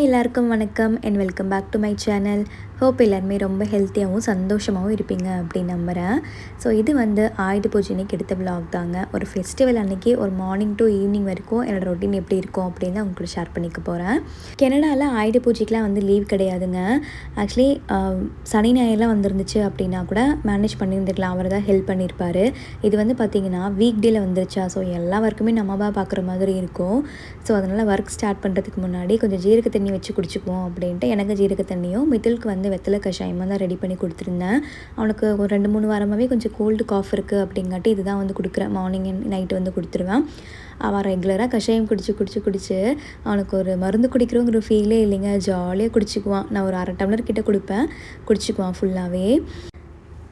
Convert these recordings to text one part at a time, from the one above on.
எல்லாருக்கும் வணக்கம் and welcome back to my channel. Hope எல்லாருமே ரொம்ப ஹெல்த்தியாகவும் சந்தோஷமாகவும் இருப்பீங்க அப்படின்னு நம்புகிறேன். ஸோ இது வந்து ஆயுத பூஜை அன்றைக்கி எடுத்த விலாக் தாங்க. ஒரு ஃபெஸ்டிவல் அன்றைக்கி ஒரு மார்னிங் டு ஈவினிங் வரைக்கும் என்னோடய ரொட்டீன் எப்படி இருக்கும் அப்படின்னு தான் உங்களுக்கு ஷேர் பண்ணிக்க போகிறேன். கனடாவில் ஆயுத பூஜைக்கெலாம் வந்து லீவ் கிடையாதுங்க. ஆக்சுவலி சனி ஞாயிறுலாம் வந்துருந்துச்சு அப்படின்னா கூட மேனேஜ் பண்ணியிருந்துக்கலாம், அவர் தான் ஹெல்ப் பண்ணியிருப்பார். இது வந்து பார்த்திங்கன்னா வீக் டேயில் வந்துருச்சா, ஸோ எல்லா ஒர்க்குமே நம்ம தான் பார்க்குற மாதிரி இருக்கும். ஸோ அதனால் ஒர்க் ஸ்டார்ட் பண்ணுறதுக்கு முன்னாடி கொஞ்சம் ஜீரக தண்ணி வச்சு குடிச்சுக்குவோம் அப்படின்ட்டு எனக்கு ஜீரக தண்ணியும் மித்துலுக்கு வந்து வெத்தலை கஷாயமாக தான் ரெடி பண்ணி கொடுத்துருந்தேன். அவனுக்கு ஒரு 2-3 வாரமாகவே கொஞ்சம் கோல்டு காஃப் இருக்குது அப்படிங்காட்டி இதுதான் வந்து கொடுக்குறேன். மார்னிங் அண்ட் நைட்டு வந்து கொடுத்துருவேன். அவன் ரெகுலராக கஷாயம் குடிச்சு அவனுக்கு ஒரு மருந்து குடிக்கிறோங்கிற ஃபீலே இல்லைங்க. ஜாலியாக குடிச்சிக்குவான். நான் ஒரு 1/2 டம்ளர் கிட்ட கொடுப்பேன், குடிச்சிக்குவான் ஃபுல்லாகவே.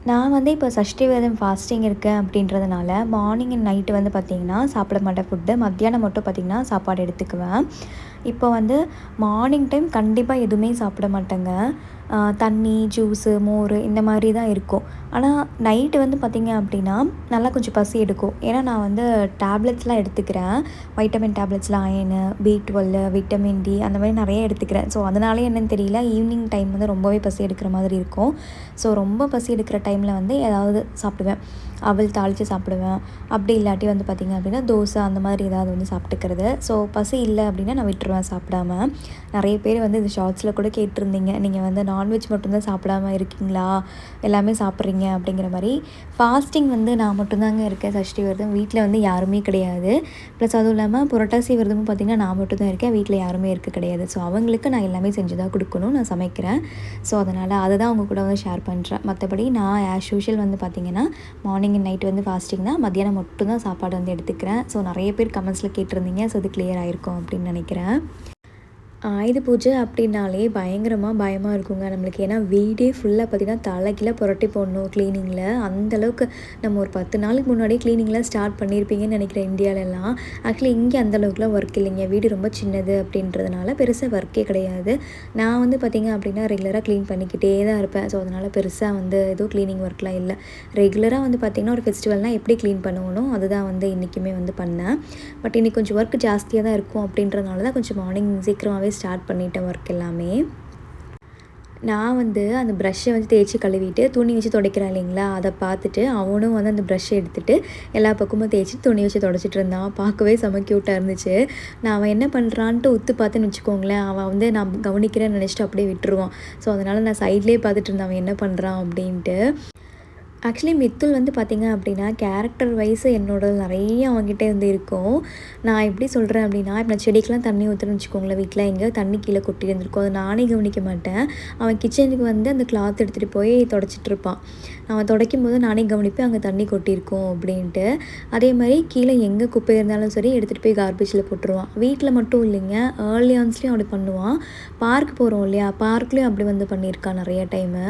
நான் வந்து இப்போ சஷ்டி விரதம் ஃபாஸ்டிங் இருக்கேன் அப்படின்றதுனால மார்னிங் அண்ட் நைட்டு வந்து பார்த்திங்கன்னா சாப்பிட மாட்டேன் ஃபுட்டு. மத்தியானம் மட்டும் பார்த்திங்கன்னா சாப்பாடு எடுத்துக்குவேன். இப்போ வந்து மார்னிங் டைம் கண்டிப்பாக எதுவுமே சாப்பிட மாட்டேங்க. தண்ணி, ஜூஸு, மோர் இந்த மாதிரி தான் இருக்கும். ஆனால் நைட்டு வந்து பார்த்திங்க அப்படின்னா நல்லா கொஞ்சம் பசி எடுக்கும். ஏன்னா நான் வந்து டேப்லெட்ஸ்லாம் எடுத்துக்கிறேன். வைட்டமின் டேப்லெட்ஸ்லாம், அயனு, B12, விட்டமின் டி அந்த மாதிரி நிறைய எடுத்துக்கிறேன். ஸோ அதனாலே என்னென்னு தெரியல, ஈவினிங் டைம் வந்து ரொம்பவே பசி எடுக்கிற மாதிரி இருக்கும். ஸோ ரொம்ப பசி எடுக்கிற டைமில் வந்து ஏதாவது சாப்பிடுவேன். அவல் தாளித்து சாப்பிடுவேன். அப்படி இல்லாட்டி வந்து பார்த்திங்க அப்படின்னா தோசை அந்த மாதிரி ஏதாவது வந்து சாப்பிட்டுக்கிறது. ஸோ பசி இல்லை அப்படின்னா நான் விட்டுருவேன் சாப்பிடாம. நிறைய பேர் வந்து இந்த ஷார்ட்ஸில் கூட கேட்டிருந்தீங்க, நீங்கள் வந்து நான்வெஜ் மட்டும்தான் சாப்பிடாம இருக்கீங்களா, எல்லாமே சாப்பிட்றீங்க அப்படிங்கிற மாதிரி. ஃபாஸ்டிங் வந்து நான் மட்டும்தாங்க இருக்கேன். சஷ்டி விரதம் வீட்டில் வந்து யாருமே கிடையாது. ப்ளஸ் அதுவும் இல்லாமல் புரட்டாசி விரதமும் பார்த்திங்கன்னா நான் மட்டும்தான் இருக்கேன். வீட்டில் யாருமே இருக்க கிடையாது. ஸோ அவங்களுக்கு நான் எல்லாமே செஞ்சு தான் கொடுக்கணும், நான் சமைக்கிறேன். ஸோ அதனால் அதை தான் அவங்க கூட வந்து ஷேர் பண்ணுறேன். மற்றபடி நான் ஆஸ் யூஷுவல் வந்து பார்த்திங்கன்னா மார்னிங் அண்ட் நைட் வந்து ஃபாஸ்டிங் தான். மத்தியானம் மட்டும்தான் சாப்பாடு வந்து எடுத்துக்கிறேன். ஸோ நிறைய பேர் கமெண்ட்ஸில் கேட்டிருந்தீங்க. ஸோ இது கிளியர் ஆகிருக்கும் அப்படின்னு நினைக்கிறேன். ஆயுத பூஜை அப்படின்னாலே பயங்கரமாக பயமாக இருக்குங்க நம்மளுக்கு. ஏன்னா வீடே ஃபுல்லாக பார்த்திங்கன்னா தலைக்கீழ புரட்டி போடணும் க்ளீனிங்கில். அந்தளவுக்கு நம்ம ஒரு 10 நாளுக்கு முன்னாடியே க்ளீனிங்லாம் ஸ்டார்ட் பண்ணியிருப்பீங்கன்னு நினைக்கிறேன் இந்தியாவிலலாம். ஆக்சுவலி இங்கே அந்தளவுக்குலாம் ஒர்க் இல்லைங்க. வீடு ரொம்ப சின்னது அப்படின்றதுனால பெருசாக ஒர்க்கே கிடையாது. நான் வந்து பார்த்திங்க அப்படின்னா ரெகுலராக க்ளீன் பண்ணிக்கிட்டே தான் இருப்பேன். ஸோ அதனால் பெருசாக வந்து எதுவும் க்ளீனிங் ஒர்க்லாம் இல்லை. ரெகுலராக வந்து பார்த்திங்கன்னா ஒரு ஃபெஸ்டிவல்னால் எப்படி க்ளீன் பண்ணுவனோ அதுதான் வந்து இன்றைக்குமே வந்து பண்ணேன். பட் இன்றைக்கி கொஞ்சம் ஒர்க் ஜாஸ்தியாக தான் இருக்கும் அப்படின்றதுனால தான் கொஞ்சம் மார்னிங் சீக்கிரமாகவே ஸ்டார்ட் பண்ணிட்டேன் ஒர்க் எல்லாமே. நான் வந்து அந்த ப்ரஷ்ஷை வந்து தேய்ச்சி கழுவிட்டு துணி வச்சு துடைக்கிறேன் இல்லைங்களா, அதை பார்த்துட்டு அவனும் வந்து அந்த ப்ரஷ்ஷை எடுத்துகிட்டு எல்லா பக்கமும் தேய்ச்சி துணி வச்சு துடைச்சிட்டு இருந்தான். பார்க்கவே செம க்யூட்டாக இருந்துச்சு. நான் அவன் என்ன பண்ணுறான்ட்டு உத்து பார்த்துன்னு வச்சுக்கோங்களேன், அவன் வந்து நான் கவனிக்கிறேன்னு நினச்சிட்டு அப்படியே விட்டுருவான். ஸோ அதனால் நான் சைட்லேயே பார்த்துட்டு இருந்தேன் அவன் என்ன பண்ணுறான் அப்படின்ட்டு. ஆக்சுவலி மித்துல் வந்து பார்த்திங்க அப்படின்னா கேரக்டர் வைஸ் என்னோட நிறைய அவங்ககிட்ட வந்து இருக்கும். நான் எப்படி சொல்கிறேன் அப்படின்னா, இப்போ நான் செடிக்கெலாம் தண்ணி ஊற்றுன்னு வச்சுக்கோங்களேன், வீட்டில் எங்கேயோ தண்ணி கீழே கொட்டி இருந்திருக்கும், அதை நானே கவனிக்க மாட்டேன். அவன் கிச்சனுக்கு வந்து அந்த கிளாத் எடுத்துகிட்டு போய் தொடச்சிட்ருப்பான். அவன் துடைக்கும் போது நானே கவனிப்பேன் அங்கே தண்ணி கொட்டியிருக்கோம் அப்படின்ட்டு. அதே மாதிரி கீழே எங்கே குப்பை இருந்தாலும் சரி எடுத்துகிட்டு போய் கார்பேஜில் போட்டுருவான். வீட்டில் மட்டும் இல்லைங்க, ஏர்லி ஆன்ஸ்லேயும் அப்படி பண்ணுவான். பார்க் போகிறோம் இல்லையா, பார்க்லேயும் அப்படி வந்து பண்ணியிருக்கான் நிறைய டைமு.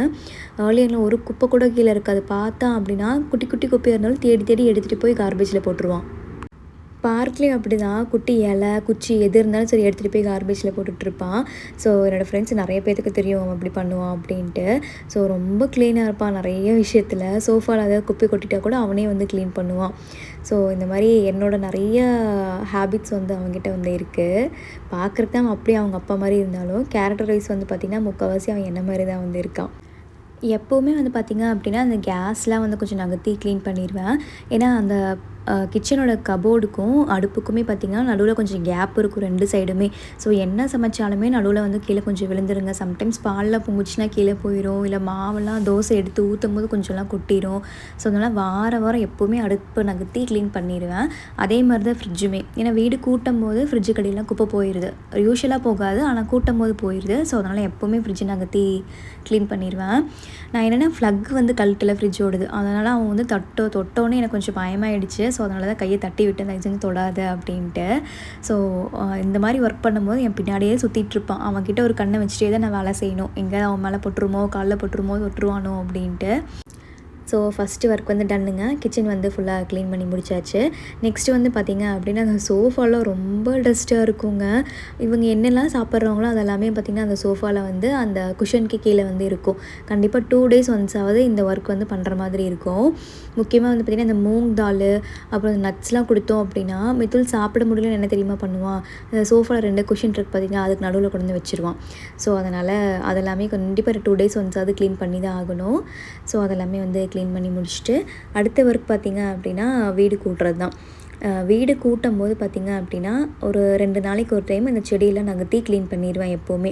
ஏர்லியானில் ஒரு குப்பை கூட கீழே இருக்காது. பார்த்தான் அப்படின்னா குட்டி குட்டி குப்பையாக இருந்தாலும் தேடி தேடி எடுத்துகிட்டு போய் கார்பேஜில் போட்டுருவான். பார்க்லேயும் அப்படி தான், குட்டி இலை குச்சி எது இருந்தாலும் சரி எடுத்துகிட்டு போய் கார்பேஜில் போட்டுட்ருப்பான். ஸோ என்னோடய ஃப்ரெண்ட்ஸ் நிறைய பேருக்கு தெரியும் அவன் அப்படி பண்ணுவான் அப்படின்ட்டு. ஸோ ரொம்ப க்ளீனாக இருப்பான் நிறைய விஷயத்தில். சோஃபாவில் ஏதாவது குப்பை கொட்டிட்டா கூட அவனே வந்து க்ளீன் பண்ணுவான். ஸோ இந்த மாதிரி என்னோட நிறைய ஹேபிட்ஸ் வந்து அவங்ககிட்ட வந்து இருக்குது. பார்க்குறதுக்கு தான் அவன் அப்படியே அவங்க அப்பா மாதிரி இருந்தாலும் கேரக்டர் வைஸ் வந்து பார்த்திங்கன்னா முக்கால்வாசி அவன் என்ன மாதிரி தான் வந்து இருக்கான். எப்போவுமே வந்து பார்த்திங்க அப்படின்னா அந்த கேஸ்லாம் வந்து கொஞ்சம் நகர்த்தி க்ளீன் பண்ணிடுவேன். ஏன்னா அந்த கிச்சனோட கபோர்டுக்கும் அடுப்புக்குமே பார்த்திங்கன்னா நடுவில் கொஞ்சம் கேப் இருக்கும் 2 சைடுமே. ஸோ என்ன சமைச்சாலுமே நடுவில் வந்து கீழே கொஞ்சம் விழுந்துருங்க. சம்டைம்ஸ் பாலில் பொங்குச்சுன்னா கீழே போயிடும், இல்லை மாவெல்லாம் தோசை எடுத்து ஊற்றும் போது கொஞ்சம்லாம் கொட்டிடும். ஸோ அதனால் வாரம் எப்போவுமே அடுப்பு நகர்த்தி க்ளீன் பண்ணிடுவேன். அதே மாதிரி தான் ஃப்ரிட்ஜுமே. ஏன்னா வீடு கூட்டும் போது ஃப்ரிட்ஜு கடியெல்லாம் குப்பை போயிடுது. யூஸ்வலாக போகாது, ஆனால் கூட்டும் போது போயிடுது. ஸோ அதனால் எப்போவுமே ஃப்ரிட்ஜு நகர்த்தி க்ளீன் பண்ணிடுவேன். நான் என்னென்னா ஃப்ளக் வந்து கழட்டில் ஃப்ரிட்ஜோடுது. அதனால் அவன் வந்து தொட்டோன்னே எனக்கு கொஞ்சம் பயமாகிடுச்சு. ஸோ அதனால தான் கையை தட்டி விட்டு தயவு செஞ்சு தொடாத அப்படின்ட்டு. ஸோ இந்த மாதிரி ஒர்க் பண்ணும்போது என் பின்னாடியே சுற்றிட்டுருப்பான். அவன்கிட்ட ஒரு கண்ணை வச்சுட்டே தான் நான் வேலை செய்யணும். எங்கே அவன் மேலே போட்டுருமோ, காலில் போட்டுருமோ, தொட்டுருவானோ அப்படின்ட்டு. ஸோ ஃபஸ்ட்டு ஒர்க் வந்து டன்னுங்க. கிச்சன் வந்து ஃபுல்லாக க்ளீன் பண்ணி முடிச்சாச்சு. நெக்ஸ்ட்டு வந்து பார்த்திங்க அப்படின்னா அந்த சோஃபாலாம் ரொம்ப டஸ்ட்டாக இருக்குங்க. இவங்க என்னெல்லாம் சாப்பிட்றாங்களோ அதெல்லாமே பார்த்திங்கன்னா அந்த சோஃபாவில் வந்து அந்த குஷனுக்கு கீழே வந்து இருக்கும். கண்டிப்பாக 2 டேஸ் ஒன்ஸாவது இந்த ஒர்க் வந்து பண்ணுற மாதிரி இருக்கும். முக்கியமாக வந்து பார்த்திங்கன்னா இந்த மூங் தால் அப்புறம் நட்ஸ்லாம் கொடுத்தோம் அப்படின்னா மித்துல் சாப்பிட முடியலன்னு என்ன தெரியுமா பண்ணுவான், அந்த சோஃபாவில் 2 குஷன் இருக்குது பார்த்திங்கன்னா அதுக்கு நடுவில் கொண்டு வந்து வச்சுருவான். ஸோ அதனால் அதெல்லாமே கண்டிப்பாக 2 டேஸ் ஒன்ஸாவது க்ளீன் பண்ணி தான் ஆகணும். ஸோ அதெல்லாமே வந்து க்ளீன் பண்ணி முடிச்சுட்டு அடுத்த ஒர்க் பார்த்திங்க அப்படின்னா வீடு கூட்டுறது தான். வீடு கூட்டும் போது பார்த்திங்க அப்படின்னா ஒரு 2 நாளைக்கு ஒரு டைம் இந்த செடியெல்லாம் நகர்த்தி க்ளீன் பண்ணிடுவேன் எப்போவுமே.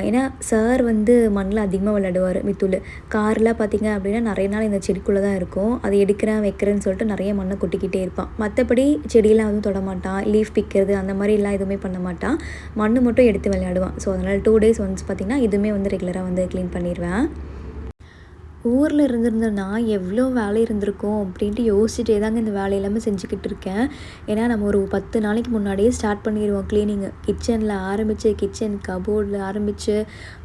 ஏன்னா சார் வந்து மண்ணில் அதிகமாக விளையாடுவார் மித்துல். கார்லாம் பார்த்திங்க அப்படின்னா நிறைய நாள் இந்த செடிக்குள்ளே தான் இருக்கும். அதை எடுக்கிறேன் வைக்கிறேன்னு சொல்லிட்டு நிறைய மண்ணை கொட்டிக்கிட்டே இருப்பான். மற்றபடி செடியெல்லாம் வந்து தொடமாட்டான், லீஃப் பிக்கிறது அந்த மாதிரிலாம் எதுவுமே பண்ண மாட்டான். மண் மட்டும் எடுத்து விளையாடுவான். ஸோ அதனால் 2 டேஸ் ஒன்ஸ் பார்த்திங்கன்னா இதுவுமே வந்து ரெகுலராக வந்து க்ளீன் பண்ணிடுவேன். ஊரில் இருந்திருந்தேன்னா எவ்வளோ வேலை இருந்திருக்கும் அப்படின்ட்டு யோசிச்சுட்டே தாங்க இந்த வேலை எல்லாமே செஞ்சுக்கிட்டு இருக்கேன். ஏன்னா நம்ம ஒரு 10 நாளைக்கு முன்னாடியே ஸ்டார்ட் பண்ணிடுவோம் க்ளீனிங்கு. கிச்சனில் ஆரம்பித்து கிச்சன் கபோர்டில் ஆரம்பித்து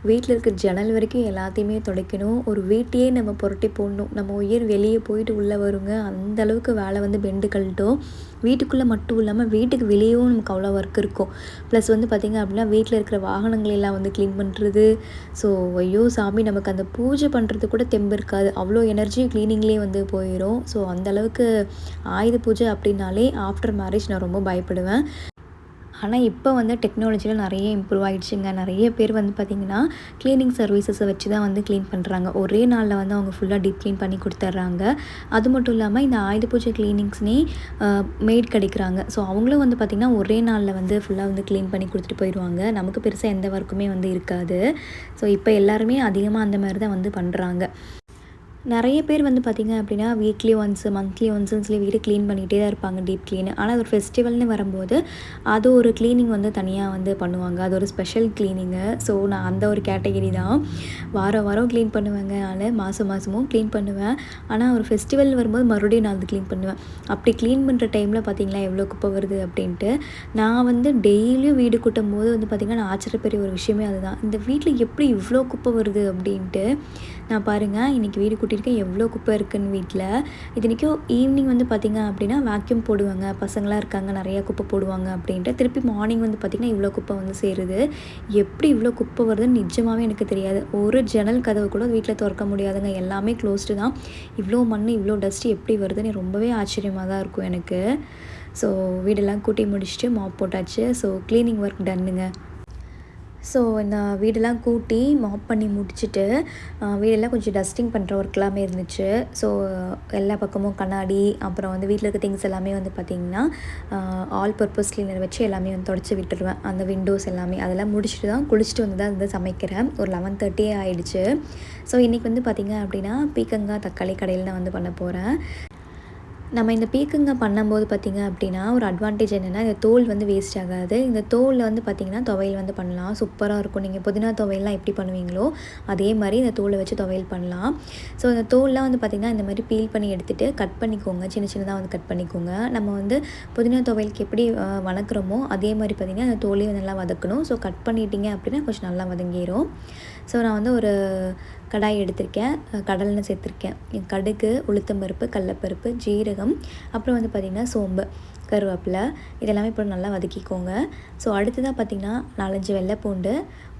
வீட்டில் இருக்க ஜன்னல் வரைக்கும் எல்லாத்தையுமே துடைக்கணும். ஒரு வீட்டையே நம்ம புரட்டி போடணும். நம்ம உயிர் வெளியே போயிட்டு உள்ளே வருங்க. அந்தளவுக்கு வேலை வந்து பெண்டு கழட்டும். வீட்டுக்குள்ளே மட்டும் இல்லாமல் வீட்டுக்கு வெளியேவும் நமக்கு அவ்வளோ ஒர்க் இருக்கும். ப்ளஸ் வந்து பார்த்திங்க அப்படின்னா வீட்டில் இருக்கிற வாகனங்களெல்லாம் வந்து க்ளீன் பண்ணுறது. ஸோ ஐயோ சாமி, நமக்கு அந்த பூஜை பண்ணுறது கூட தெம்பு இருக்காது. அவ்வளோ எனர்ஜி க்ளீனிங்லேயே வந்து போயிடும். ஸோ அந்தளவுக்கு ஆயுத பூஜை அப்படின்னாலே ஆஃப்டர் மேரேஜ் நான் ரொம்ப பயப்படுவேன். ஆனால் இப்போ வந்து டெக்னாலஜியில் நிறைய இம்ப்ரூவ் ஆகிடுச்சுங்க. நிறைய பேர் வந்து பார்த்திங்கன்னா க்ளீனிங் சர்வீசஸை வச்சு தான் வந்து க்ளீன் பண்ணுறாங்க. ஒரே நாளில் வந்து அவங்க ஃபுல்லாக டீப் க்ளீன் பண்ணி கொடுத்துட்றாங்க. அது மட்டும் இல்லாமல் இந்த ஆயுத பூஜை க்ளீனிங்ஸ்னே மெய்ட் கிடைக்கிறாங்க. ஸோ அவங்களும் வந்து பார்த்திங்கன்னா ஒரே நாளில் வந்து ஃபுல்லாக வந்து க்ளீன் பண்ணி கொடுத்துட்டு போயிடுவாங்க. நமக்கு பெருசாக எந்த ஒர்க்குமே வந்து இருக்காது. ஸோ இப்போ எல்லாருமே அதிகமாக அந்த மாதிரி தான் வந்து பண்ணுறாங்க. நிறைய பேர் வந்து பார்த்திங்க அப்படின்னா வீக்லி ஒன்ஸு மந்த்லி ஒன்ஸுன்னு சொல்லி வீடு க்ளீன் பண்ணிகிட்டே தான் இருப்பாங்க, டீப் க்ளீனு. ஆனால் ஒரு ஃபெஸ்டிவல்னு வரும்போது அது ஒரு க்ளீனிங் வந்து தனியாக வந்து பண்ணுவாங்க. அது ஒரு ஸ்பெஷல் க்ளீனிங்கு. ஸோ நான் அந்த ஒரு கேட்டகிரி தான். வாரம் வாரம் க்ளீன் பண்ணுவேங்க. நான் மாதமும் க்ளீன் பண்ணுவேன். ஆனால் ஒரு ஃபெஸ்டிவல் வரும்போது மறுபடியும் நான் அது க்ளீன் பண்ணுவேன். அப்படி க்ளீன் பண்ணுற டைமில் பார்த்திங்களா எவ்வளோ குப்பை வருது அப்படின்ட்டு. நான் வந்து டெய்லியும் வீடு கூட்டும் போது வந்து பார்த்திங்கன்னா நான் ஆச்சரியப்பெரிய ஒரு விஷயமே அதுதான். இந்த வீட்டில் எப்படி இவ்வளோ குப்பை வருது அப்படின்ட்டு. நான் பாருங்கள் இன்றைக்கி வீடு கூட்டியிருக்கேன், எவ்வளோ குப்பை இருக்குதுன்னு வீட்டில். இன்றைக்கும் ஈவினிங் வந்து பார்த்திங்க அப்படின்னா வேக்யூம் போடுவாங்க, பசங்களாம் இருக்காங்க நிறையா குப்பை போடுவாங்க அப்படின்ட்டு. திருப்பி மார்னிங் வந்து பார்த்திங்கன்னா இவ்வளோ குப்பை வந்து சேருது. எப்படி இவ்வளோ குப்பை வருதுன்னு நிஜமாகவே எனக்கு தெரியாது. ஒரு ஜன்னல் கதவு கூட வீட்டில் திறக்க முடியாதுங்க. எல்லாமே க்ளோஸ்டு தான். இவ்வளோ மண் இவ்வளோ டஸ்ட்டு எப்படி வருதுன்னு ரொம்பவே ஆச்சரியமாக தான் இருக்கும் எனக்கு. ஸோ வீடெல்லாம் கூட்டி முடிச்சுட்டு மாப் போட்டாச்சு. ஸோ க்ளீனிங் ஒர்க் டன்னுங்க. ஸோ இந்த வீடெல்லாம் கூட்டி மாப் பண்ணி முடிச்சுட்டு வீடெல்லாம் கொஞ்சம் டஸ்டிங் பண்ணுற ஒர்க் எல்லாமே இருந்துச்சு. ஸோ எல்லா பக்கமும் கண்ணாடி, அப்புறம் வந்து வீட்டில் இருக்க திங்ஸ் எல்லாமே வந்து பார்த்திங்கன்னா ஆல் பர்பஸ் கிளீனர் வச்சு எல்லாமே வந்து தொடச்சி விட்டுருவேன். அந்த விண்டோஸ் எல்லாமே அதெல்லாம் முடிச்சுட்டு தான் குளிச்சுட்டு வந்து தான் வந்து சமைக்கிறேன். ஒரு 11:30 ஆகிடுச்சு. ஸோ இன்றைக்கி வந்து பார்த்திங்க அப்படின்னா பீக்கங்காய் தக்காளி கடையில் நான் வந்து பண்ண போகிறேன். நம்ம இந்த பீக்கங்காய் பண்ணும்போது பார்த்திங்க அப்படின்னா ஒரு அட்வான்டேஜ் என்னென்னா இந்த தோல் வந்து வேஸ்ட் ஆகாது. இந்த தோலில் வந்து பார்த்திங்கன்னா துவையல் வந்து பண்ணலாம், சூப்பராக இருக்கும். நீங்கள் புதினா துவையல்லாம் எப்படி பண்ணுவீங்களோ அதே மாதிரி இந்த தோலை வச்சு துவையல் பண்ணலாம். ஸோ இந்த தோல்லாம் வந்து பார்த்திங்கன்னா இந்த மாதிரி பீல் பண்ணி எடுத்துகிட்டு கட் பண்ணிக்கோங்க, சின்ன சின்னதாக வந்து கட் பண்ணிக்கோங்க. நம்ம வந்து புதினா துவையலுக்கு எப்படி வதக்குறோமோ அதே மாதிரி பார்த்திங்கன்னா அந்த தோலையும் நல்லா வதக்கணும். ஸோ கட் பண்ணிட்டீங்க அப்படின்னா கொஞ்சம் நல்லா வதங்கிடும். ஸோ நான் வந்து ஒரு கடாய் எடுத்திருக்கேன், கடலெண்ணெய் சேர்த்துருக்கேன், கடுகு, உளுத்தம்பருப்பு, கடலப்பருப்பு, ஜீரகம், அப்புறம் வந்து பார்த்திங்கன்னா சோம்பு, கருவேப்பிலை இதெல்லாமே இப்போ நல்லா வதக்கிக்கோங்க. ஸோ அடுத்ததாக பார்த்திங்கன்னா 4-5 வெள்ளைப்பூண்டு,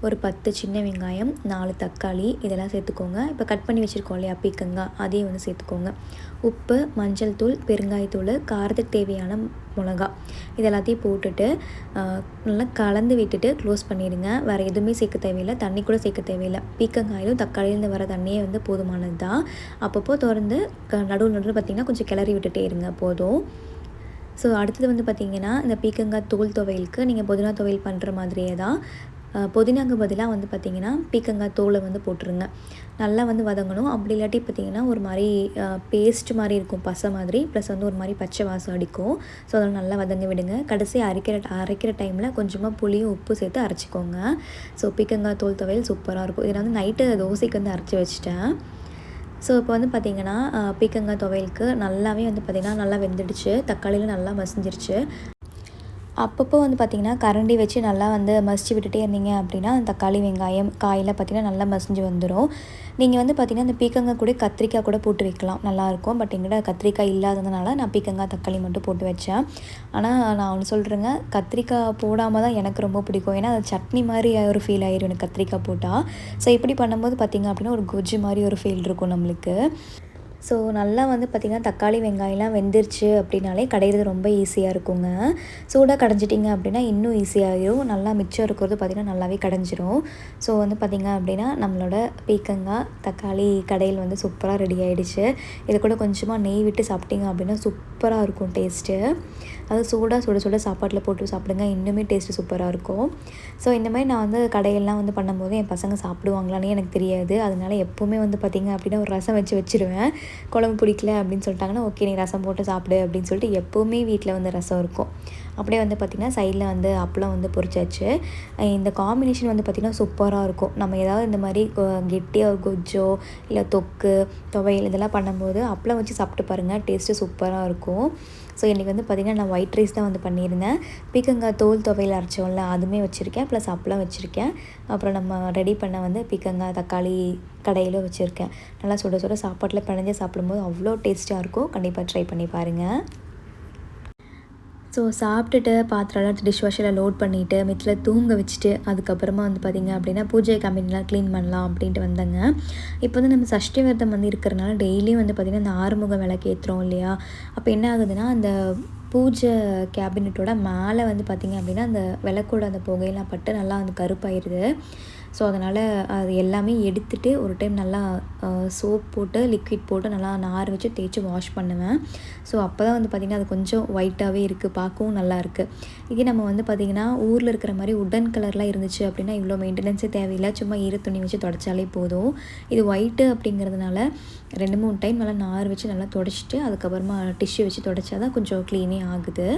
ஒரு 10 சின்ன வெங்காயம், 4 தக்காளி இதெல்லாம் சேர்த்துக்கோங்க. இப்போ கட் பண்ணி வச்சுருக்கோம் இல்லையா பீக்கங்காய், அதையும் வந்து சேர்த்துக்கோங்க. உப்பு, மஞ்சள் தூள், பெருங்காயத்தூள், காரத்துக்கு தேவையான மிளகா இதெல்லாத்தையும் போட்டுட்டு நல்லா கலந்து விட்டுட்டு க்ளோஸ் பண்ணிடுங்க. வேறு எதுவுமே சேர்க்க தேவையில்லை, தண்ணி கூட சேர்க்க தேவையில்லை. பீக்கங்காயிலும் தக்காளியிலேருந்து வர தண்ணியே வந்து போதுமானது தான். அப்பப்போ திறந்து நடுவில் பார்த்திங்கன்னா கொஞ்சம் கிளறி விட்டுட்டே இருங்க போதும். ஸோ அடுத்தது வந்து பார்த்திங்கன்னா இந்த பீக்கங்காய் தோல் துவையலுக்கு நீங்கள் புதினா துவையல் பண்ணுற மாதிரியே தான் புதினாக்கு பதிலாக வந்து பார்த்திங்கன்னா பீக்கங்காய் தோலை வந்து போட்டுருங்க. நல்லா வந்து வதங்கணும். அப்படி இல்லாட்டி பார்த்திங்கன்னா ஒரு மாதிரி பேஸ்ட் மாதிரி இருக்கும், பசை மாதிரி, ப்ளஸ் வந்து ஒரு மாதிரி பச்சை வாசம் அடிக்கும். ஸோ அதெல்லாம் நல்லா வதங்க விடுங்க. கடைசி அரைக்கிற டைமில் கொஞ்சமாக புளியும் உப்பு சேர்த்து அரைச்சிக்கோங்க. ஸோ பீக்கங்காய் தோல் துவையல் சூப்பராக இருக்கும். இதை வந்து நைட்டு தோசைக்கு வந்து அரைச்சி வச்சுட்டேன். ஸோ இப்போ வந்து பார்த்திங்கன்னா பீக்கங்காய் துவையலுக்கு நல்லாவே வந்து பார்த்திங்கன்னா நல்லா வெந்துடுச்சு, தக்காளியில் நல்லா மசிஞ்சிருச்சு. அப்பப்போ வந்து பார்த்திங்கன்னா கரண்டி வச்சு நல்லா வந்து மசிச்சு விட்டுட்டே இருந்தீங்க அப்படின்னா அந்த தக்காளி வெங்காயம் காயெல்லாம் பார்த்திங்கன்னா நல்லா மசிஞ்சு வந்துடும். நீங்கள் வந்து பார்த்திங்கன்னா அந்த பீக்கங்காய் கூட கத்திரிக்காய் கூட போட்டு வைக்கலாம், நல்லாயிருக்கும். பட் எங்கிட்ட கத்திரிக்காய் இல்லாததுனால நான் பீக்கங்காய் தக்காளி மட்டும் போட்டு வச்சேன். ஆனால் நான் ஒன்று சொல்கிறேங்க, கத்திரிக்காய் போடாமல் தான் எனக்கு ரொம்ப பிடிக்கும். ஏன்னா அது சட்னி மாதிரி ஒரு ஃபீல் ஆயிரும் எனக்கு கத்திரிக்காய் போட்டால். ஸோ இப்படி பண்ணும்போது பார்த்திங்க அப்படின்னா ஒரு கொஜ்ஜு மாதிரி ஒரு ஃபீல் இருக்கும் நம்மளுக்கு. ஸோ நல்லா வந்து பார்த்திங்கன்னா தக்காளி வெங்காயம்லாம் வெந்துருச்சு அப்படின்னாலே கடையிறது ரொம்ப ஈஸியாக இருக்குங்க. சூடாக கடைஞ்சிட்டிங்க அப்படின்னா இன்னும் ஈஸியாகிடும். நல்லா மிச்சம் இருக்கிறது பார்த்திங்கன்னா நல்லாவே கடைஞ்சிரும். ஸோ வந்து பார்த்திங்க அப்படின்னா நம்மளோட பீக்கங்காய் தக்காளி கடையில் வந்து சூப்பராக ரெடி ஆகிடுச்சு. இது கூட கொஞ்சமாக நெய் விட்டு சாப்பிட்டிங்க அப்படின்னா சூப்பராக இருக்கும் டேஸ்ட்டு. அது சூடாக சுட சுட சாப்பாட்டில் போட்டு சாப்பிடுங்க, இன்னுமே டேஸ்ட்டு சூப்பராக இருக்கும். ஸோ இந்த மாதிரி நான் வந்து கடையெல்லாம் வந்து பண்ணும்போது என் பசங்க சாப்பிடுவாங்களானே எனக்கு தெரியாது. அதனால எப்போவுமே வந்து பார்த்திங்க அப்படின்னா ஒரு ரசம் வச்சுருவேன். குழம்பு பிடிக்கல அப்படின்னு சொல்லிட்டாங்கன்னா, ஓகே நீ ரசம் போட்டு சாப்பிடு அப்படின்னு சொல்லிட்டு எப்போவுமே வீட்டில் வந்து ரசம் இருக்கும். அப்படியே வந்து பார்த்திங்கன்னா சைடில் வந்து அப்பளம் வந்து பொரிச்சாச்சு. இந்த காம்பினேஷன் வந்து பார்த்திங்கன்னா சூப்பராக இருக்கும். நம்ம ஏதாவது இந்த மாதிரி கெட்டியாக ஒரு கொஜ்ஜோ இல்லை தொக்கு துவையல் இதெல்லாம் பண்ணும்போது அப்பளம் வச்சு சாப்பிட்டு பாருங்கள், டேஸ்ட்டு சூப்பராக இருக்கும். ஸோ இன்றைக்கி வந்து பார்த்திங்கன்னா நான் ஒயிட் ரைஸ் தான் வந்து பண்ணியிருந்தேன். பீக்கங்காய் தோல் துவையல் அரைச்சோம்ல அதுவுமே வச்சுருக்கேன், ப்ளஸ் அப்பளம் வச்சுருக்கேன். அப்புறம் நம்ம ரெடி பண்ண வந்து பீக்கங்காய் தக்காளி கடையிலும் வச்சுருக்கேன். நல்லா சுட சுட சாப்பாட்டில் பிணைஞ்சு சாப்பிடும்போது அவ்வளோ டேஸ்ட்டாக இருக்கும். கண்டிப்பாக ட்ரை பண்ணி பாருங்கள். ஸோ சாப்பிட்டுட்டு பாத்திரம்லாம் டிஷ் வாஷரில் லோட் பண்ணிவிட்டு மித்தில் தூங்க வச்சுட்டு அதுக்கப்புறமா வந்து பார்த்திங்க அப்படின்னா பூஜை கம்பெனிலாம் க்ளீன் பண்ணலாம் அப்படின்ட்டு வந்தேங்க. இப்போ வந்து நம்ம சஷ்டி விரதம் வந்து இருக்கிறனால டெய்லியும் வந்து பார்த்திங்கன்னா இந்த ஆறுமுக விளக்கு ஏற்றுறோம் இல்லையா, அப்போ என்ன ஆகுதுன்னா அந்த பூஜை கேபினெட்டோட மேலே வந்து பார்த்திங்க அப்படின்னா அந்த விளக்கோட அந்த புகையெல்லாம் பட்டு நல்லா வந்து கருப்பாயிருது. ஸோ அதனால் அது எல்லாமே எடுத்துகிட்டு ஒரு டைம் நல்லா சோப் போட்டு லிக்விட் போட்டு நல்லா நார் வச்சு தேய்ச்சி வாஷ் பண்ணுவேன். ஸோ அப்போ தான் வந்து பார்த்திங்கன்னா அது கொஞ்சம் ஒயிட்டாகவே இருக்குது, பார்க்கவும் நல்லாயிருக்கு. இதே நம்ம வந்து பார்த்திங்கன்னா ஊரில் இருக்கிற மாதிரி உடன் கலர்லாம் இருந்துச்சு அப்படின்னா இவ்வளோ மெயின்டெனன்ஸே தேவையில்லை, சும்மா ஈர துணி வச்சு தொடச்சாலே போதும். இது ஒயிட்டு அப்படிங்கிறதுனால 2-3 டைம் நல்லா நார் வச்சு நல்லா தொடச்சிட்டு அதுக்கப்புறமா டிஷ்யூ வச்சு தொடச்சா தான் கொஞ்சம் க்ளீனே ஆகுது.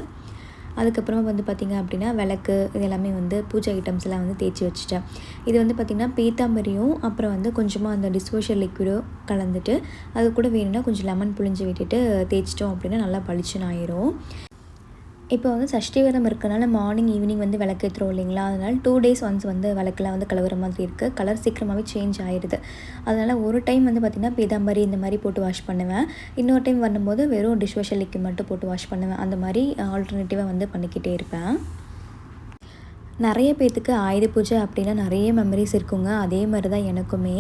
அதுக்கப்புறமா வந்து பார்த்திங்க அப்படின்னா விளக்கு இது எல்லாமே வந்து பூஜை ஐட்டம்ஸ் எல்லாம் வந்து தேய்ச்சி வச்சுட்டேன். இது வந்து பார்த்திங்கன்னா பீத்தாம்பரியும் அப்புறம் வந்து கொஞ்சமாக அந்த டிஷ்வாஷர் லிக்விடும் கலந்துட்டு அது கூட வேணும்னா கொஞ்சம் லெமன் புழிஞ்சு விட்டுட்டு தேய்ச்சிட்டோம் அப்படின்னா நல்லா பளிச்சுன்னு ஆயிரும். இப்போ வந்து சஷ்டி விரதம் இருக்கனால மார்னிங் ஈவினிங் வந்து விளக்கு ஏற்றுறோம் இல்லைங்களா, அதனால் 2 days ஒன்ஸ் வந்து விளக்குலாம் வந்து கழுவுற மாதிரி இருக்குது. கலர் சீக்கிரமாகவே சேஞ்ச் ஆகிடுது. அதனால் ஒரு டைம் வந்து பார்த்திங்கன்னா பீதாம்பரி இந்த மாதிரி போட்டு வாஷ் பண்ணுவேன். இன்னொரு டைம் வரும்போது வெறும் டிஷ்வாஷர் லிக்விட் மட்டும் போட்டு வாஷ் பண்ணுவேன். அந்த மாதிரி ஆல்டர்னேட்டிவாக வந்து பண்ணிக்கிட்டே இருப்பேன். நிறைய பேர்த்துக்கு ஆயுத பூஜை அப்படின்னா நிறைய மெமரிஸ் இருக்குங்க. அதே மாதிரி தான் எனக்குமே.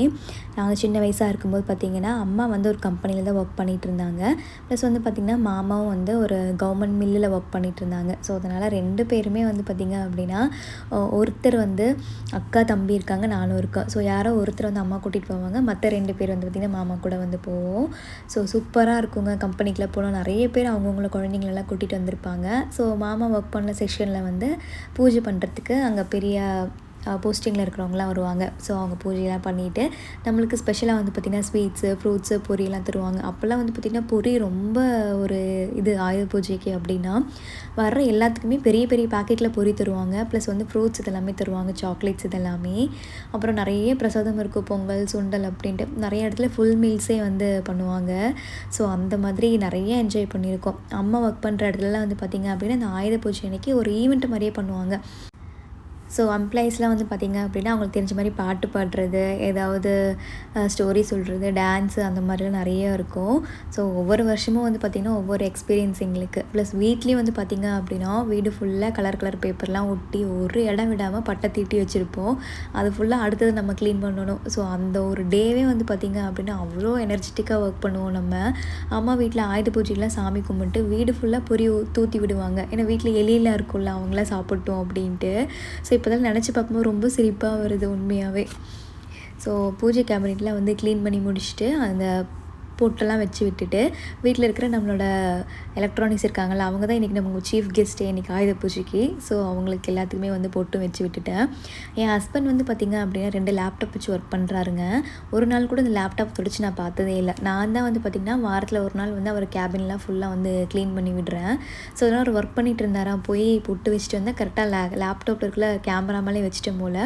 நாங்கள் சின்ன வயசாக இருக்கும்போது பார்த்திங்கன்னா அம்மா வந்து ஒரு கம்பெனியில் தான் ஒர்க் பண்ணிகிட்டு இருந்தாங்க. ப்ளஸ் வந்து பார்த்திங்கன்னா மாமாவும் வந்து ஒரு கவர்மெண்ட் மில்லில் ஒர்க் பண்ணிகிட்டு இருந்தாங்க. ஸோ அதனால் 2 பேருமே வந்து பார்த்திங்க அப்படின்னா ஒருத்தர் வந்து அக்கா தம்பி இருக்காங்க, நானும் இருக்கேன். ஸோ யாரோ ஒருத்தர் வந்து அம்மா கூட்டிகிட்டு போவாங்க, மற்ற 2 பேர் வந்து பார்த்திங்கன்னா மாமா கூட வந்து போவோம். ஸோ சூப்பராக இருக்குங்க. கம்பெனிக்குள்ளே போனோம், நிறைய பேர் அவங்கவுங்கள குழந்தைங்களெல்லாம் கூட்டிகிட்டு வந்திருப்பாங்க. ஸோ மாமா ஒர்க் பண்ண செக்ஷனில் வந்து பூஜை பண்ணுறதுக்கு அங்கே பெரிய போஸ்டிங்கில் இருக்கிறவங்களாம் வருவாங்க. ஸோ அவங்க பூஜையெல்லாம் பண்ணிவிட்டு நம்மளுக்கு ஸ்பெஷலாக வந்து பார்த்திங்கன்னா ஸ்வீட்ஸு ஃப்ரூட்ஸு பொரியெல்லாம் தருவாங்க. அப்போல்லாம் வந்து பார்த்திங்கன்னா பொரி ரொம்ப ஒரு இது ஆயுத பூஜைக்கு அப்படின்னா வர்ற எல்லாத்துக்குமே பெரிய பெரிய பேக்கெட்டில் பொரி தருவாங்க. ப்ளஸ் வந்து ஃப்ரூட்ஸ் இதெல்லாமே தருவாங்க, சாக்லேட்ஸ் இதெல்லாமே. அப்புறம் நிறைய பிரசாதம் இருக்கும், பொங்கல் சுண்டல் அப்படின்ட்டு நிறைய இடத்துல ஃபுல் மீல்ஸே வந்து பண்ணுவாங்க. ஸோ அந்த மாதிரி நிறைய என்ஜாய் பண்ணியிருக்கோம். அம்மா ஒர்க் பண்ணுற இடத்துலலாம் வந்து பார்த்திங்க அப்படின்னா இந்த ஆயுத பூஜை அன்றைக்கி ஒரு ஈவெண்ட் மாதிரியே பண்ணுவாங்க. ஸோ எம்ப்ளாயீஸ்லாம் வந்து பார்த்திங்க அப்படின்னா அவங்களுக்கு தெரிஞ்ச மாதிரி பாட்டு பாடுறது, ஏதாவது ஸ்டோரி சொல்கிறது, டான்ஸு அந்த மாதிரிலாம் நிறைய இருக்கும். ஸோ ஒவ்வொரு வருஷமும் வந்து பார்த்திங்கன்னா ஒவ்வொரு எக்ஸ்பீரியன்ஸ் எங்களுக்கு. ப்ளஸ் வீட்லேயும் வந்து பார்த்திங்க அப்படின்னா வீடு ஃபுல்லாக கலர் கலர் பேப்பர்லாம் ஒட்டி ஒரு இடம் விடாமல் பட்டை தீட்டி வச்சுருப்போம். அது ஃபுல்லாக அடுத்தது நம்ம க்ளீன் பண்ணணும். ஸோ அந்த ஒரு டேவே வந்து பார்த்திங்க அப்படின்னா அவ்வளோ எனர்ஜெட்டிக்காக ஒர்க் பண்ணுவோம் நம்ம. அம்மா வீட்டில் ஆயுத பூஜைக்கெலாம் சாமி கும்பிட்டு வீடு ஃபுல்லாக பொரி தூத்தி விடுவாங்க. ஏன்னா வீட்டில் எலியெல்லாம் இருக்கும்ல, அவங்களாம் சாப்பிட்டோம் அப்படின்ட்டு. ஸோ இப்போ தான் நினச்சி பார்க்கும்போது ரொம்ப சிரிப்பாக வருது உண்மையாகவே. ஸோ பூஜை கேபினெட்லாம் வந்து க்ளீன் பண்ணி முடிச்சுட்டு அந்த பொட்டெல்லாம் வச்சு விட்டுட்டு வீட்டில் இருக்கிற நம்மளோட எலக்ட்ரானிக்ஸ் இருக்காங்கள்ல, அவங்க தான் இன்றைக்கி நம்ம சீஃப் கெஸ்ட்டு இன்றைக்கி ஆயுத பூஜைக்கு. ஸோ அவங்களுக்கு எல்லாத்துக்குமே வந்து பொட்டும் வச்சு விட்டுட்டேன். என் ஹஸ்பண்ட் வந்து பார்த்திங்க அப்படின்னா 2 லேப்டாப் வச்சு ஒர்க் பண்ணுறாருங்க. ஒரு நாள் கூட இந்த லேப்டாப் தொடச்சி நான் பார்த்ததே இல்லை. நான் தான் வந்து பார்த்திங்கன்னா வாரத்தில் ஒரு நாள் வந்து அவர் கேபின்லாம் ஃபுல்லாக வந்து க்ளீன் பண்ணி விடுறேன். ஸோ அதனால் அவர் ஒர்க் பண்ணிகிட்டு இருந்தாரா, போய் பொட்டு வச்சுட்டு வந்தால் கரெக்டாக லேப்டாப்பில் இருக்கிற கேமரா மேலே வச்சுட்டேன் போல்.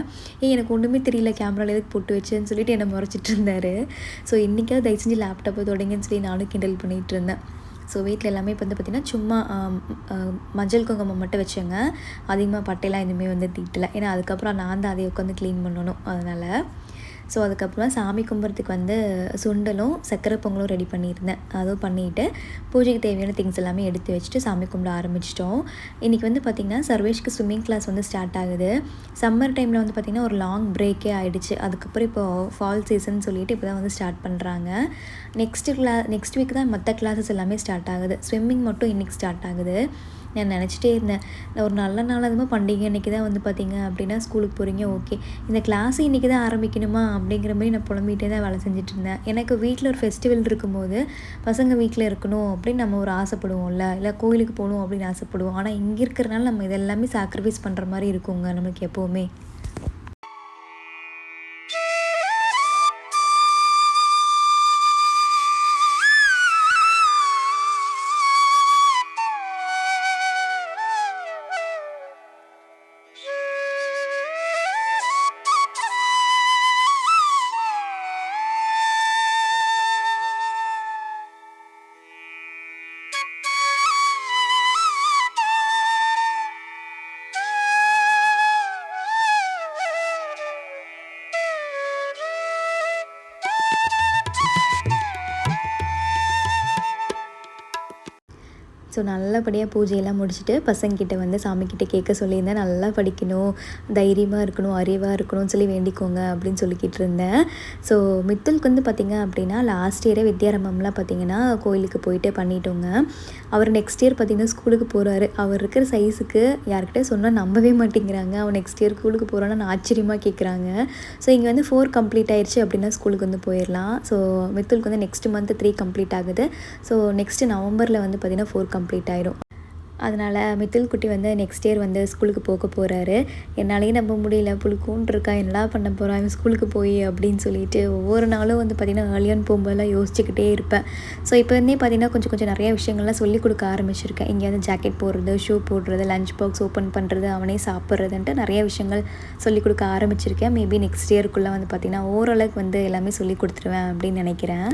எனக்கு ஒன்றுமே தெரியல கேமராவில் எதுக்கு பொட்டு வச்சேன்னு சொல்லிட்டு என்னை முறைச்சிட்டு இருந்தார். ஸோ இன்றைக்காவது தயவு செஞ்சு லேப்டாப்பை தொடங்கன்னு சொல்லி நானும் கிண்டல் பண்ணிகிட்டு இருந்தேன். ஸோ வீட்டில் எல்லாமே இப்போ வந்து பார்த்திங்கன்னா சும்மா மஞ்சள் குங்குமம் மட்டும் வச்சேங்க. அதிகமாக பட்டையெல்லாம் எதுவுமே வந்து தீட்டலை. ஏன்னா அதுக்கப்புறம் நான் தான் அதை உட்காந்து க்ளீன் பண்ணணும். அதனால் ஸோ அதுக்கப்புறம் சாமி கும்பிட்றதுக்கு வந்து சுண்டலும் சக்கரை பொங்கலும் ரெடி பண்ணியிருந்தேன். அதுவும் பண்ணிவிட்டு பூஜைக்கு தேவையான திங்ஸ் எல்லாமே எடுத்து வச்சுட்டு சாமி கும்பிட ஆரம்பிச்சிட்டோம். இன்றைக்கி வந்து பார்த்திங்கன்னா சர்வேஷ்க்கு ஸ்விம்மிங் கிளாஸ் வந்து ஸ்டார்ட் ஆகுது. சம்மர் டைமில் வந்து பார்த்திங்கன்னா ஒரு லாங் பிரேக்கே ஆகிடுச்சு. அதுக்கப்புறம் இப்போது ஃபால் சீசன் சொல்லிட்டு இப்போ தான் வந்து ஸ்டார்ட் பண்ணுறாங்க. நெக்ஸ்ட் வீக் தான் மற்ற கிளாஸஸ் எல்லாமே ஸ்டார்ட் ஆகுது. ஸ்விம்மிங் மட்டும் இன்றைக்கி ஸ்டார்ட் ஆகுது. நான் நினச்சிட்டே இருந்தேன், ஒரு நல்ல நாள் அதுமாக பண்டிகை இன்றைக்கி தான் வந்து பார்த்திங்க அப்படின்னா ஸ்கூலுக்கு போகிறீங்க, ஓகே, இந்த கிளாஸு இன்றைக்கி தான் ஆரம்பிக்கணுமா அப்படிங்கிற மாதிரி நான் புலம்பிகிட்டே தான் வேலை செஞ்சுட்டு இருந்தேன். எனக்கு வீட்டில் ஒரு ஃபெஸ்டிவல் இருக்கும்போது பசங்க வீட்டில் இருக்கணும் அப்படின்னு நம்ம ஒரு ஆசைப்படுவோம்ல, இல்லை கோயிலுக்கு போகணும் அப்படின்னு ஆசைப்படுவோம். ஆனால் இங்கே இருக்கிறனால நம்ம இதெல்லாமே சாக்ரிஃபைஸ் பண்ணுற மாதிரி இருக்குங்க நம்மளுக்கு எப்போவுமே. ஸோ நல்லபடியாக பூஜையெல்லாம் முடிச்சுட்டு பசங்கிட்ட வந்து சாமிக்கிட்ட கேட்க சொல்லியிருந்தேன், நல்லா படிக்கணும், தைரியமாக இருக்கணும், அறிவாக இருக்கணும்னு சொல்லி வேண்டிக்கோங்க அப்படின்னு சொல்லிக்கிட்டு இருந்தேன். ஸோ மித்துலுக்கு வந்து பார்த்திங்க அப்படின்னா லாஸ்ட் இயரே வித்யாரம்பம்லாம் பார்த்திங்கன்னா கோயிலுக்கு போயிட்டு பண்ணிட்டோங்க. அவர் நெக்ஸ்ட் இயர் பார்த்திங்கன்னா ஸ்கூலுக்கு போகிறாரு. அவர் இருக்கிற சைஸுக்கு யார்கிட்ட சொன்னால் நம்பவே மாட்டேங்கிறாங்க. அவன் நெக்ஸ்ட் இயர் ஸ்கூலுக்கு போகிறான்னு ஆச்சரியமாக கேட்குறாங்க. ஸோ இங்கே வந்து 4 கம்ப்ளீட் ஆயிடுச்சு அப்படின்னா ஸ்கூலுக்கு வந்து போயிடலாம். ஸோ மித்துலுக்கு வந்து நெக்ஸ்ட் மந்த் 3 கம்ப்ளீட் ஆகுது. ஸோ நெக்ஸ்ட்டு நவம்பரில் வந்து பார்த்திங்கன்னா 4 கம்ப்ளீட் ஆயிடும். அதனால் மித்துல் குட்டி வந்து நெக்ஸ்ட் இயர் வந்து ஸ்கூலுக்கு போக போகிறாரு. என்னாலேயே நம்ப முடியல, புழுக்கூன்ட்டு இருக்கா, என்னடா பண்ண போகிறான் இவன் ஸ்கூலுக்கு போய் அப்படின்னு சொல்லிட்டு ஒவ்வொரு நாளும் வந்து பார்த்திங்கன்னா ஏர்லியான்னு போகும்போதெல்லாம் யோசிச்சுக்கிட்டே இருப்பேன். ஸோ இப்போ இருந்தே பார்த்திங்கன்னா கொஞ்சம் நிறைய விஷயங்கள்லாம் சொல்லிக் கொடுக்க ஆரம்பிச்சிருக்கேன். இங்கே வந்து ஜாக்கெட் போடுறது, ஷூ போடுறது, லஞ்ச் பாக்ஸ் ஓப்பன் பண்ணுறது, அவனே சாப்பிட்றதுன்ட்டு நிறைய விஷயங்கள் சொல்லிக் கொடுக்க ஆரம்பிச்சிருக்கேன். மேபி நெக்ஸ்ட் இயருக்குள்ளே வந்து பார்த்திங்கன்னா ஓரளவுக்கு வந்து எல்லாமே சொல்லி கொடுத்துருவேன் அப்படின்னு நினைக்கிறேன்.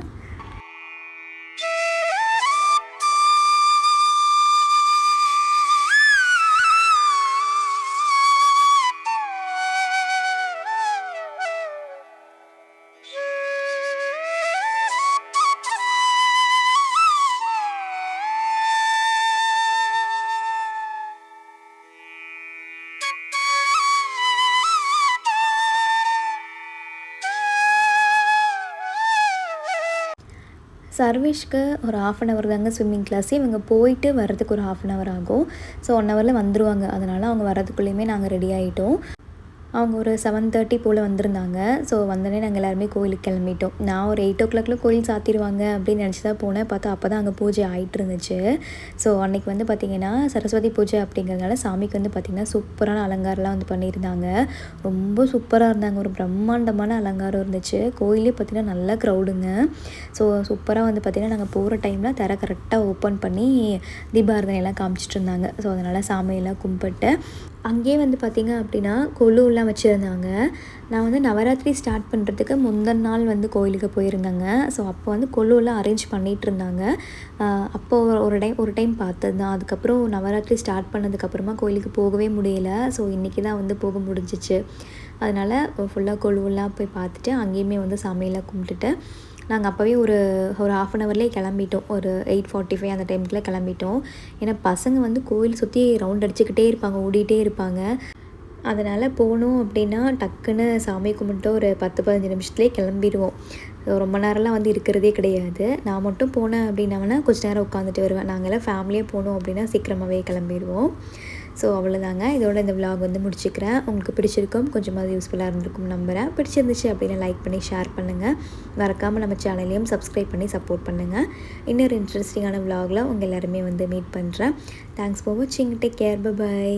சர்வேஷ்க்கு ஒரு 1/2 hour தாங்க ஸ்விம்மிங் கிளாஸ். இவங்க போயிட்டு வர்றதுக்கு ஒரு 1/2 hour ஆகும். ஸோ 1 hourல வந்துடுவாங்க. அதனால் அவங்க வர்றதுக்குள்ளேயுமே நாங்கள் ரெடி ஆகிட்டோம். அவங்க ஒரு 7:30 போல் வந்திருந்தாங்க. ஸோ வந்தோடனே நாங்கள் எல்லாருமே கோயிலுக்கு கிளம்பிட்டோம். நான் ஒரு 8 o'clock கோயில் சாத்திடுவாங்க அப்படின்னு நினச்சி தான் போனேன். பார்த்தா அப்போ தான் அங்கே பூஜை ஆகிட்டு இருந்துச்சு. ஸோ அன்றைக்கி வந்து பார்த்திங்கன்னா சரஸ்வதி பூஜை அப்படிங்கிறதுனால சாமிக்கு வந்து பார்த்திங்கன்னா சூப்பரான அலங்காரம்லாம் வந்து பண்ணியிருந்தாங்க. ரொம்ப சூப்பராக இருந்தாங்க. ஒரு பிரம்மாண்டமான அலங்காரம் இருந்துச்சு. கோயிலே பார்த்திங்கன்னா நல்லா க்ரௌடுங்க. ஸோ சூப்பராக வந்து பார்த்திங்கன்னா நாங்கள் போகிற டைமில் திரை கரெக்டாக ஓப்பன் பண்ணி தீபாரதனையெல்லாம் காமிச்சிட்டு இருந்தாங்க. ஸோ அதனால் சாமியெல்லாம் கும்பிட்டு அங்கேயே வந்து பார்த்திங்க அப்படின்னா கொலுலாம் வச்சுருந்தாங்க. நான் வந்து நவராத்திரி ஸ்டார்ட் பண்ணுறதுக்கு முந்தின நாள் வந்து கோயிலுக்கு போயிருந்தேங்க. ஸோ அப்போ வந்து கொலுலாம் அரேஞ்ச் பண்ணிகிட்டு இருந்தாங்க. அப்போது ஒரு டைம் பார்த்தது தான். அதுக்கப்புறம் நவராத்திரி ஸ்டார்ட் பண்ணதுக்கப்புறமா கோயிலுக்கு போகவே முடியலை. ஸோ இன்றைக்கி தான் வந்து போக முடிஞ்சிச்சு. அதனால் ஃபுல்லாக கொலுவெல்லாம் போய் பார்த்துட்டு அங்கேயுமே வந்து சாமியெல்லாம் கும்பிட்டுட்டு நாங்கள் அப்போவே ஒரு 1/2 hourலேயே கிளம்பிட்டோம். ஒரு 8:45 அந்த டைமுக்குள்ளே கிளம்பிட்டோம். ஏன்னா பசங்க வந்து கோயில் சுற்றி ரவுண்ட் அடிச்சுக்கிட்டே இருப்பாங்க, ஓடிட்டே இருப்பாங்க. அதனால் போகணும் அப்படின்னா டக்குன்னு சாமி கும்பிட்டு ஒரு 10-15 நிமிஷத்துலேயே கிளம்பிடுவோம். ரொம்ப நேரம்லாம் வந்து இருக்கிறதே கிடையாது. நான் மட்டும் போனேன் அப்படின்னாங்கன்னா கொஞ்சம் நேரம் உட்காந்துட்டு வருவேன். நாங்கள்லாம் ஃபேமிலியாக போனோம் அப்படின்னா சீக்கிரமாகவே கிளம்பிடுவோம். ஸோ அவ்வளோதாங்க. இதோட இந்த விலாக் வந்து முடிச்சுக்கிறேன். உங்களுக்கு பிடிச்சிருக்கும், கொஞ்சமாவது யூஸ்ஃபுல்லாக இருந்திருக்கும் நம்புகிறேன். பிடிச்சிருந்துச்சு அப்படின்னா லைக் பண்ணி ஷேர் பண்ணுங்கள். மறக்காமல் நம்ம சேனலையும் சப்ஸ்கிரைப் பண்ணி சப்போர்ட் பண்ணுங்கள். இன்னொரு இன்ட்ரெஸ்டிங்கான விலாகில் உங்கள் எல்லாருமே வந்து மீட் பண்ணுறேன். தேங்க்ஸ் ஃபார் வாட்சிங். Take care. பை.